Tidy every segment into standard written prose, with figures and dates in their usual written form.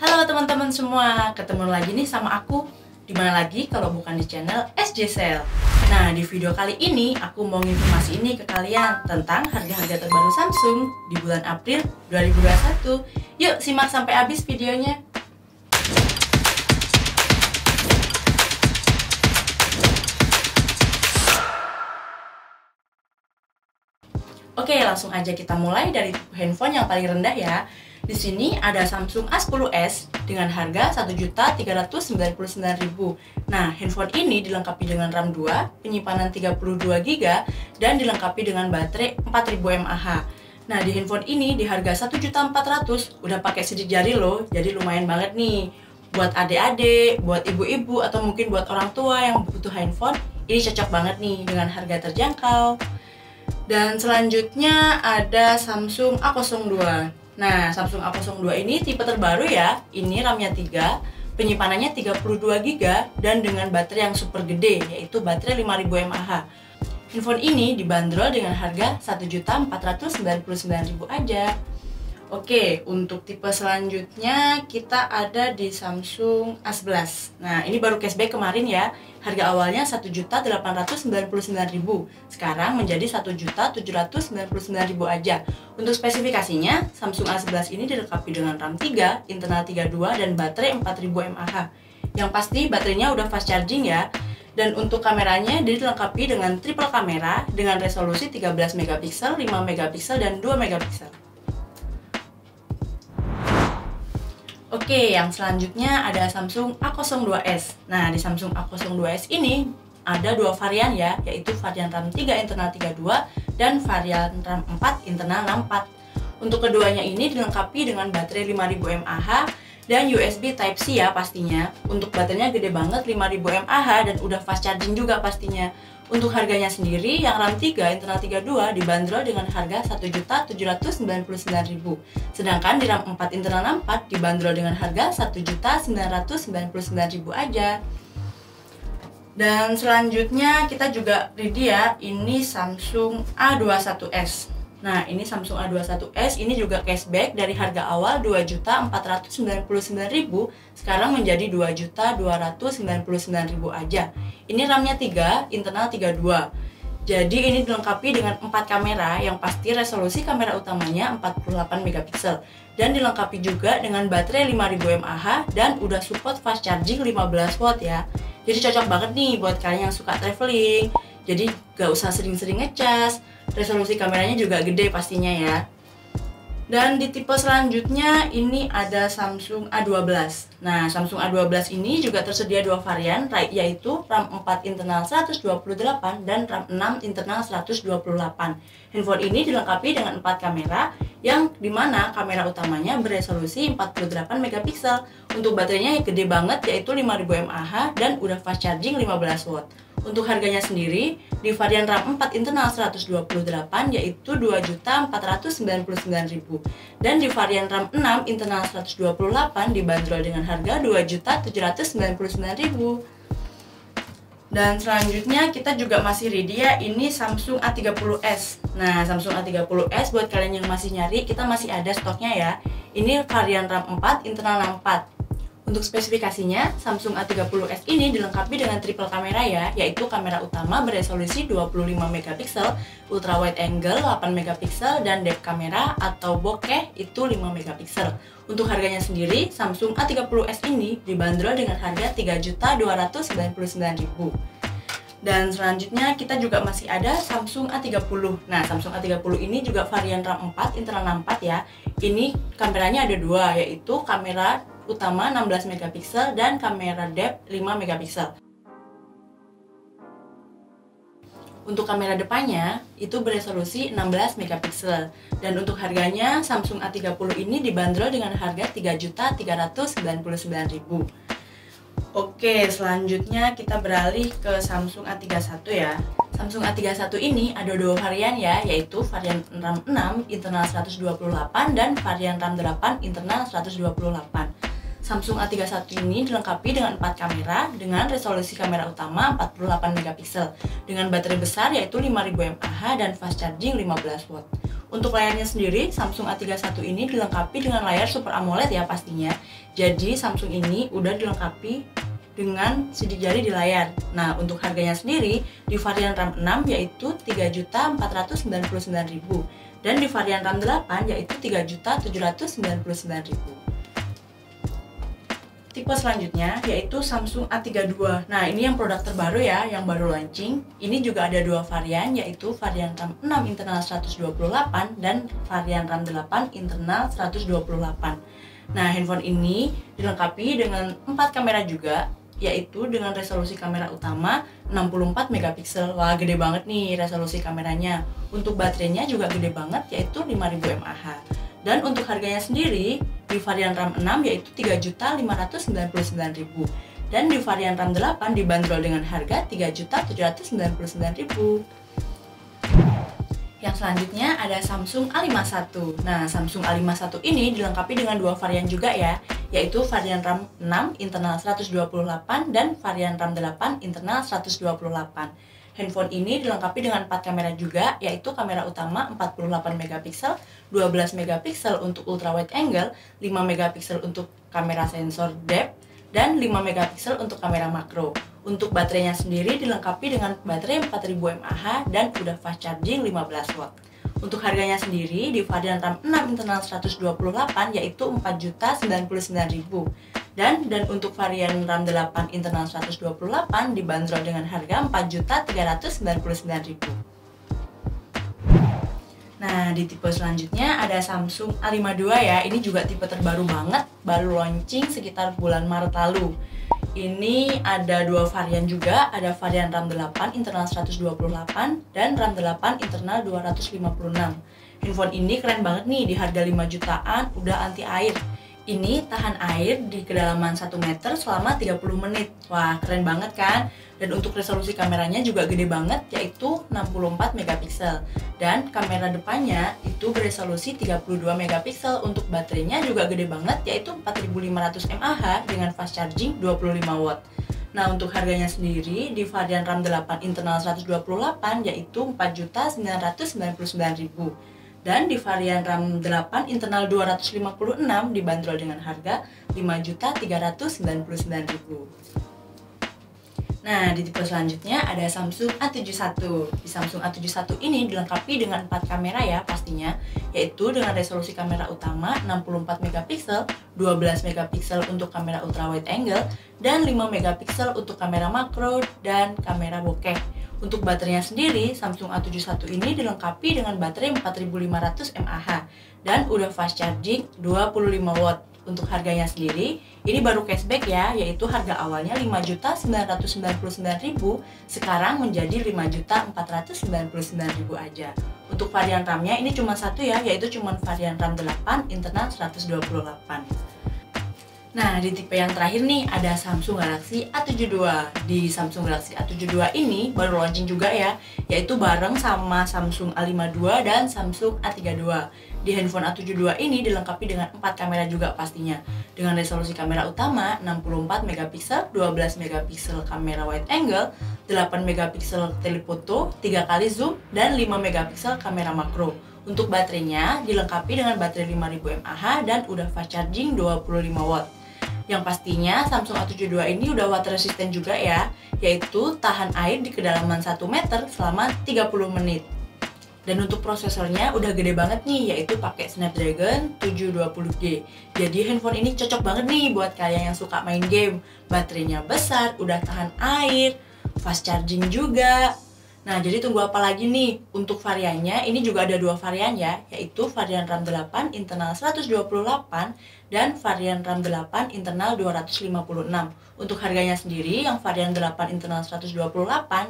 Halo teman-teman semua, ketemu lagi nih sama aku. Dimana lagi kalau bukan di channel SJ Sale. Nah, di video kali ini aku mau informasi ini ke kalian tentang harga-harga terbaru Samsung di bulan April 2021. Yuk simak sampai habis videonya. Oke, langsung aja kita mulai dari handphone yang paling rendah ya. Di sini ada Samsung A10s dengan harga Rp1.399.000. Nah, handphone ini dilengkapi dengan RAM 2, penyimpanan 32GB, dan dilengkapi dengan baterai 4000 mAh. Nah, di handphone ini di harga Rp1.400.000 udah pakai sidik jari loh, jadi lumayan banget nih. Buat adik-adik, buat ibu-ibu, atau mungkin buat orang tua yang butuh handphone, ini cocok banget nih dengan harga terjangkau. Dan selanjutnya ada Samsung A02. Nah, Samsung A02 ini tipe terbaru ya. Ini RAM-nya 3, penyimpanannya 32GB, dan dengan baterai yang super gede, yaitu baterai 5000 mAh. Handphone ini dibanderol dengan harga Rp1.499.000 aja. Oke, untuk tipe selanjutnya kita ada di Samsung A11. Nah, ini baru cashback kemarin ya. Harga awalnya Rp1.899.000. Sekarang menjadi Rp1.799.000 aja. Untuk spesifikasinya, Samsung A11 ini dilengkapi dengan RAM 3, internal 32, dan baterai 4000 mAh. Yang pasti baterainya udah fast charging ya. Dan untuk kameranya dilengkapi dengan triple kamera dengan resolusi 13 MP, 5 MP, dan 2 MP. Oke, yang selanjutnya ada Samsung A02s. Nah, di Samsung A02s ini ada dua varian ya, yaitu varian RAM 3 internal 32 dan varian RAM 4 internal 64. Untuk keduanya ini dilengkapi dengan baterai 5000 mAh dan USB Type-C ya pastinya. Untuk baterainya gede banget, 5000 mAh, dan udah fast charging juga pastinya. Untuk harganya sendiri, yang RAM 3 internal 32 dibanderol dengan harga Rp1.799.000. Sedangkan di RAM 4 internal 64 dibanderol dengan harga Rp1.999.000 aja. Dan selanjutnya kita juga ready ya, ini Samsung A21s. Nah, ini Samsung A21s ini juga cashback dari harga awal Rp2.499.000 sekarang menjadi Rp2.299.000 aja. Ini RAM-nya 3, internal 32. Jadi ini dilengkapi dengan 4 kamera yang pasti resolusi kamera utamanya 48 MP dan dilengkapi juga dengan baterai 5000 mAh dan udah support fast charging 15W ya. Jadi cocok banget nih buat kalian yang suka traveling. Jadi gak usah sering-sering ngecas. Resolusi kameranya juga gede pastinya ya. Dan di tipe selanjutnya ini ada Samsung A12. Nah, Samsung A12 ini juga tersedia dua varian, yaitu RAM 4 internal 128 dan RAM 6 internal 128. Handphone ini dilengkapi dengan 4 kamera, yang dimana kamera utamanya beresolusi 48 MP. Untuk baterainya yang gede banget, yaitu 5000 mAh dan udah fast charging 15W. Untuk harganya sendiri, di varian RAM 4 internal 128 yaitu Rp2.499.000 dan di varian RAM 6 internal 128 dibanderol dengan harga Rp2.799.000. Dan selanjutnya kita juga masih ready ya, ini Samsung A30s. Nah, Samsung A30s buat kalian yang masih nyari, kita masih ada stoknya ya. Ini varian RAM 4 internal 64. Untuk spesifikasinya, Samsung A30s ini dilengkapi dengan triple kamera ya, yaitu kamera utama beresolusi 25 MP, ultra wide angle 8 MP, dan depth kamera atau bokeh itu 5 MP. Untuk harganya sendiri, Samsung A30s ini dibanderol dengan harga Rp3.299.000. Dan selanjutnya kita juga masih ada Samsung A30. Nah, Samsung A30 ini juga varian RAM 4 internal 64 ya. Ini kameranya ada dua, yaitu kamera utama 16 MP dan kamera depth 5 MP. Untuk kamera depannya itu beresolusi 16 MP. Dan untuk harganya Samsung A30 ini dibanderol dengan harga Rp3.399.000. Oke, selanjutnya kita beralih ke Samsung A31 ya. Samsung A31 ini ada dua varian ya, yaitu varian RAM 6 internal 128 dan varian RAM 8 internal 128. Samsung A31 ini dilengkapi dengan 4 kamera dengan resolusi kamera utama 48 MP dengan baterai besar yaitu 5000 mAh dan fast charging 15W. Untuk layarnya sendiri, Samsung A31 ini dilengkapi dengan layar Super AMOLED ya pastinya. Jadi Samsung ini udah dilengkapi dengan sidik jari di layar. Nah, untuk harganya sendiri di varian RAM 6 yaitu Rp3.499.000 dan di varian RAM 8 yaitu Rp3.799.000. Tipe selanjutnya yaitu Samsung A32. Nah, ini yang produk terbaru ya, yang baru launching. Ini juga ada dua varian, yaitu varian RAM 6 internal 128 dan varian RAM 8 internal 128. Nah, handphone ini dilengkapi dengan 4 kamera juga, yaitu dengan resolusi kamera utama 64 megapiksel. Wah, gede banget nih resolusi kameranya. Untuk baterainya juga gede banget, yaitu 5000 mAh. Dan untuk harganya sendiri di varian RAM 6 yaitu Rp3.599.000 dan di varian RAM 8 dibanderol dengan harga Rp3.799.000. Yang selanjutnya ada Samsung A51. Nah, Samsung A51 ini dilengkapi dengan dua varian juga ya, yaitu varian RAM 6 internal 128 dan varian RAM 8 internal 128. Handphone ini dilengkapi dengan 4 kamera juga, yaitu kamera utama 48 megapiksel, 12 megapiksel untuk ultra wide angle, 5 megapiksel untuk kamera sensor depth, dan 5 megapiksel untuk kamera makro. Untuk baterainya sendiri dilengkapi dengan baterai 4000 mAh dan udah fast charging 15 watt. Untuk harganya sendiri di varian RAM 6 internal 128 yaitu Rp4.099.000 dan untuk varian RAM 8 internal 128 dibanderol dengan harga Rp4.399.000. Nah, di tipe selanjutnya ada Samsung A52 ya. Ini juga tipe terbaru banget, baru launching sekitar bulan Maret lalu. Ini ada dua varian juga, ada varian RAM 8 internal 128 dan RAM 8 internal 256. Handphone ini keren banget nih, di harga 5 jutaan udah anti air. Ini tahan air di kedalaman 1 meter selama 30 menit. Wah, keren banget kan? Dan untuk resolusi kameranya juga gede banget, yaitu 64 megapiksel. Dan kamera depannya itu beresolusi 32 megapiksel. Untuk baterainya juga gede banget, yaitu 4500 mAh dengan fast charging 25 watt. Nah, untuk harganya sendiri di varian RAM 8 internal 128 yaitu Rp4.999.000. Dan di varian RAM 8 internal 256 dibanderol dengan harga Rp5.399.000. Nah, di tipe selanjutnya ada Samsung A71. Di Samsung A71 ini dilengkapi dengan 4 kamera ya pastinya, yaitu dengan resolusi kamera utama 64 megapiksel, 12 megapiksel untuk kamera ultra wide angle, dan 5 megapiksel untuk kamera makro dan kamera bokeh. Untuk baterainya sendiri, Samsung A71 ini dilengkapi dengan baterai 4500 mAh dan udah fast charging 25 watt. Untuk harganya sendiri, ini baru cashback ya, yaitu harga awalnya Rp5.999.000, sekarang menjadi Rp5.499.000 aja. Untuk varian RAM-nya ini cuma satu ya, yaitu cuma varian RAM 8 internal 128. Nah, di tipe yang terakhir nih ada Samsung Galaxy A72. Di Samsung Galaxy A72 ini baru launching juga ya, yaitu bareng sama Samsung A52 dan Samsung A32. Di handphone A72 ini dilengkapi dengan 4 kamera juga pastinya, dengan resolusi kamera utama 64 megapiksel, 12 megapiksel kamera wide angle, 8 megapiksel telefoto, 3 kali zoom, dan 5 megapiksel kamera makro. Untuk baterainya dilengkapi dengan baterai 5000 mAh dan udah fast charging 25 watt. Yang pastinya Samsung A72 ini udah water resistant juga ya, yaitu tahan air di kedalaman 1 meter selama 30 menit. Dan untuk prosesornya udah gede banget nih, yaitu pakai Snapdragon 720G. Jadi handphone ini cocok banget nih buat kalian yang suka main game. Baterainya besar, udah tahan air, fast charging juga. Nah, jadi tunggu apa lagi nih? Untuk variannya, ini juga ada dua varian ya, yaitu varian RAM 8 internal 128 dan varian RAM 8 internal 256. Untuk harganya sendiri, yang varian 8 internal 128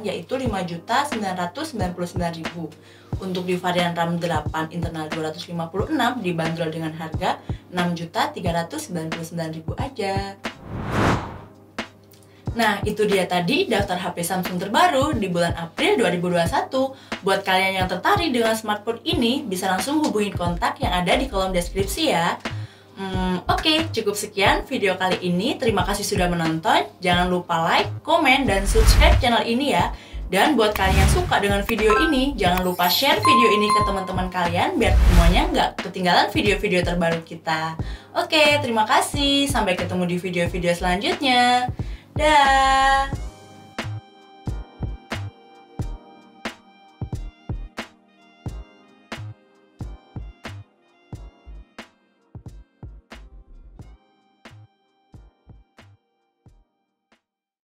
yaitu Rp5.999.000. Untuk di varian RAM 8 internal 256 dibanderol dengan harga Rp6.399.000 aja. Nah, itu dia tadi daftar HP Samsung terbaru di bulan April 2021. Buat kalian yang tertarik dengan smartphone ini, bisa langsung hubungin kontak yang ada di kolom deskripsi ya. Oke, cukup sekian video kali ini. Terima kasih sudah menonton. Jangan lupa like, komen, dan subscribe channel ini ya. Dan buat kalian yang suka dengan video ini, jangan lupa share video ini ke teman-teman kalian biar semuanya nggak ketinggalan video-video terbaru kita. Oke, terima kasih. Sampai ketemu di video-video selanjutnya. Dah.